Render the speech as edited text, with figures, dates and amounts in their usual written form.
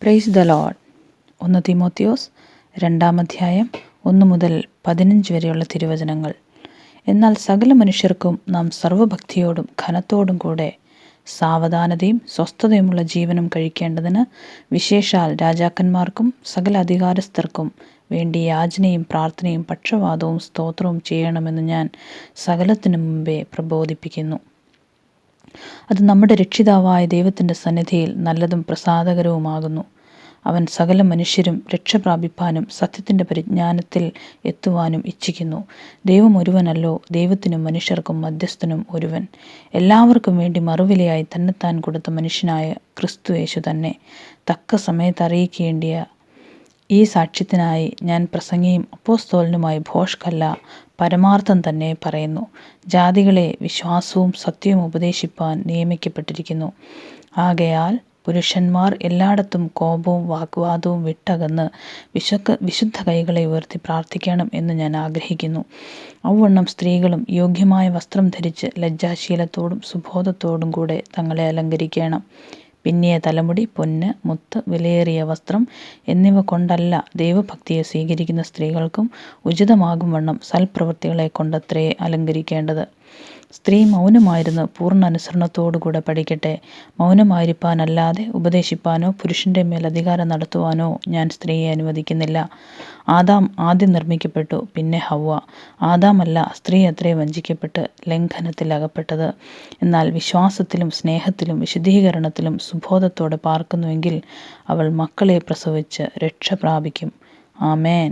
Praise the Lord. 1 Timotheos 2-ാം അധ്യായം 1 മുതൽ 15 വരെയുള്ള തിരുവചനങ്ങൾ. എന്നാൽ സകല മനുഷ്യർക്കും നാം സർവഭക്തിയോടും ഘനത്തോടും കൂടെ സാവധാനതയും സ്വസ്ഥതയുമുള്ള ജീവനം കഴിക്കേണ്ടതിന്, വിശേഷാൽ രാജാക്കന്മാർക്കും സകല അധികാരസ്ഥർക്കും വേണ്ടി യാചനയും പ്രാർത്ഥനയും പക്ഷവാദവും സ്തോത്രവും ചെയ്യണമെന്ന് ഞാൻ സകലത്തിനു മുമ്പേ പ്രബോധിപ്പിക്കുന്നു. അത് നമ്മുടെ രക്ഷിതാവായ ദൈവത്തിൻ്റെ സന്നിധിയിൽ നല്ലതും പ്രസാദകരവുമാകുന്നു. അവൻ സകല മനുഷ്യരും രക്ഷ പ്രാപിപ്പാനും സത്യത്തിൻ്റെ പരിജ്ഞാനത്തിൽ എത്തുവാനും ഇച്ഛിക്കുന്നു. ദൈവം ഒരുവനല്ലോ, ദൈവത്തിനും മനുഷ്യർക്കും മധ്യസ്ഥനും ഒരുവൻ, എല്ലാവർക്കും വേണ്ടി മറുവിലയായി തന്നെത്താൻ കൊടുത്ത മനുഷ്യനായ ക്രിസ്തു യേശു തന്നെ. തക്ക സമയത്ത് അറിയിക്കേണ്ടിയ ഈ സാക്ഷ്യത്തിനായി ഞാൻ പ്രസംഗിയും അപ്പോസ്തലനുമായി ഭോഷ്കല്ല, പരമാർത്ഥം തന്നെ പറയുന്നു. ജാതികളെ വിശ്വാസവും സത്യവും ഉപദേശിപ്പാൻ നിയമിക്കപ്പെട്ടിരിക്കുന്നു. ആകയാൽ പുരുഷന്മാർ എല്ലായിടത്തും കോപവും വാഗ്വാദവും വിട്ടകന്ന് വിശുദ്ധ കൈകളെ ഉയർത്തി പ്രാർത്ഥിക്കണം എന്ന് ഞാൻ ആഗ്രഹിക്കുന്നു. ഔവണ്ണം സ്ത്രീകളും യോഗ്യമായ വസ്ത്രം ധരിച്ച് ലജ്ജാശീലത്തോടും സുബോധത്തോടും കൂടെ തങ്ങളെ അലങ്കരിക്കണം. പിന്നിയ തലമുടി, പൊന്ന്, മുത്ത്, വിലയേറിയ വസ്ത്രം എന്നിവ കൊണ്ടല്ല ദൈവഭക്തിയെ സ്വീകരിക്കുന്ന സ്ത്രീകൾക്കും ഉചിതമാകും വണ്ണം സൽപ്രവൃത്തികളെ കൊണ്ടത്രേ അലങ്കരിക്കേണ്ടത്. സ്ത്രീ മൗനമായിരുന്ന് പൂർണ്ണ അനുസരണത്തോടുകൂടെ പഠിക്കട്ടെ. മൗനമായിരിക്കാനല്ലാതെ ഉപദേശിപ്പാനോ പുരുഷൻ്റെ മേൽ അധികാരം നടത്തുവാനോ ഞാൻ സ്ത്രീയെ അനുവദിക്കുന്നില്ല. ആദാം ആദ്യം നിർമ്മിക്കപ്പെട്ടു, പിന്നെ ഹവ്വ. ആദാമല്ല, സ്ത്രീ അത്രേ വഞ്ചിക്കപ്പെട്ട് ലംഘനത്തിൽ അകപ്പെട്ടത്. എന്നാൽ വിശ്വാസത്തിലും സ്നേഹത്തിലും വിശുദ്ധീകരണത്തിലും സുബോധത്തോടെ പാർക്കുന്നുവെങ്കിൽ അവൾ മക്കളെ പ്രസവിച്ച് രക്ഷ പ്രാപിക്കും. ആമേൻ.